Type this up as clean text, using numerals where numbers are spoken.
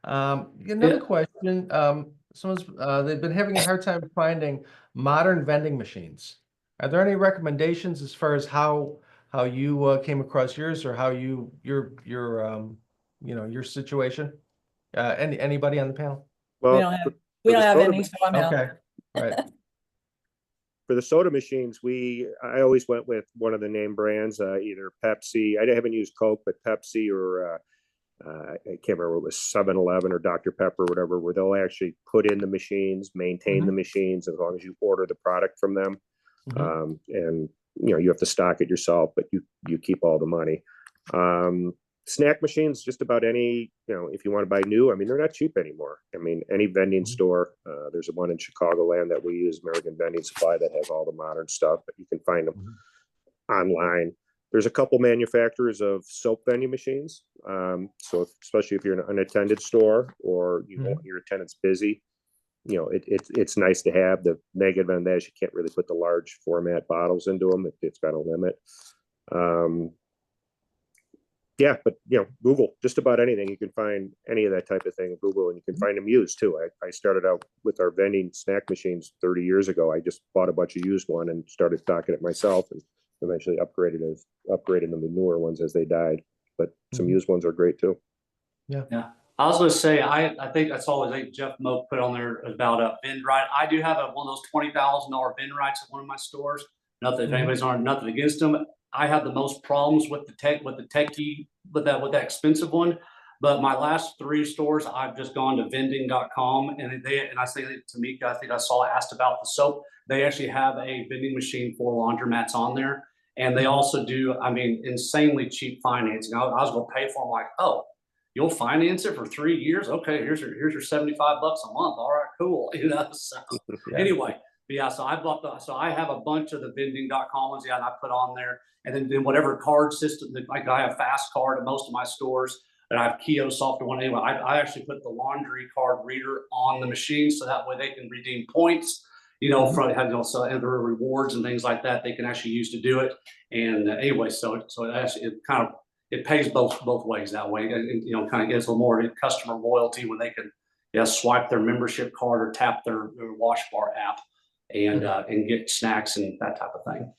Another Yeah. question. They've been having a hard time finding modern vending machines. Are there any recommendations as far as how you came across yours, or how your situation? Anybody on the panel? We Well, don't have we for the don't have soda any, so I'm out. Okay, right. for the soda machines, I always went with one of the name brands, either Pepsi. I haven't used Coke, but Pepsi or I can't remember, it was 7-Eleven or Dr. Pepper, or whatever, where they'll actually put in the machines, maintain the machines, as long as you order the product from them. And you have to stock it yourself, but you keep all the money. Snack machines, just about any, if you want to buy new, I mean, they're not cheap anymore. I mean, any vending store, there's one in Chicagoland that we use, American Vending Supply, that has all the modern stuff, but you can find them online. There's a couple manufacturers of soap vending machines. So especially if you're in an unattended store, or your attendant's busy, it's nice to have. The negative on that is you can't really put the large format bottles into them. It's got a limit. Yeah, but Google just about anything. You can find any of that type of thing in Google, and you can find them used too. I started out with our vending snack machines 30 years ago. I just bought a bunch of used one and started stocking it myself, and eventually upgraded them to newer ones as they died. But some used ones are great too. Yeah. I was going to say, I think that's all I think Jeff Moak put on there about a Vendrite. I do have one of those $20,000 Vendrites at one of my stores. Nothing, if anybody's on, nothing against them. I have the most problems with the techie, with that expensive one. But my last 3 stores, I've just gone to vending.com, and I say to Tamika, I think I asked about the soap. They actually have a vending machine for laundromats on there. And they also do, I mean, insanely cheap financing. I was going to pay for them, like, oh, you'll finance it for 3 years? Okay, here's your $75 a month. All right, cool. So anyway, yeah, so I have a bunch of the vending.com ones, and I put on there. And then whatever card system, like I have Fast Card at most of my stores, and I have Kiosk software one. Anyway, I actually put the laundry card reader on the machine, so that way they can redeem points, from so other rewards and things like that they can actually use to do it. And anyway, so it pays both ways that way, and kind of gives a little more customer loyalty when they can swipe their membership card or tap their Wash Bar app and get snacks and that type of thing.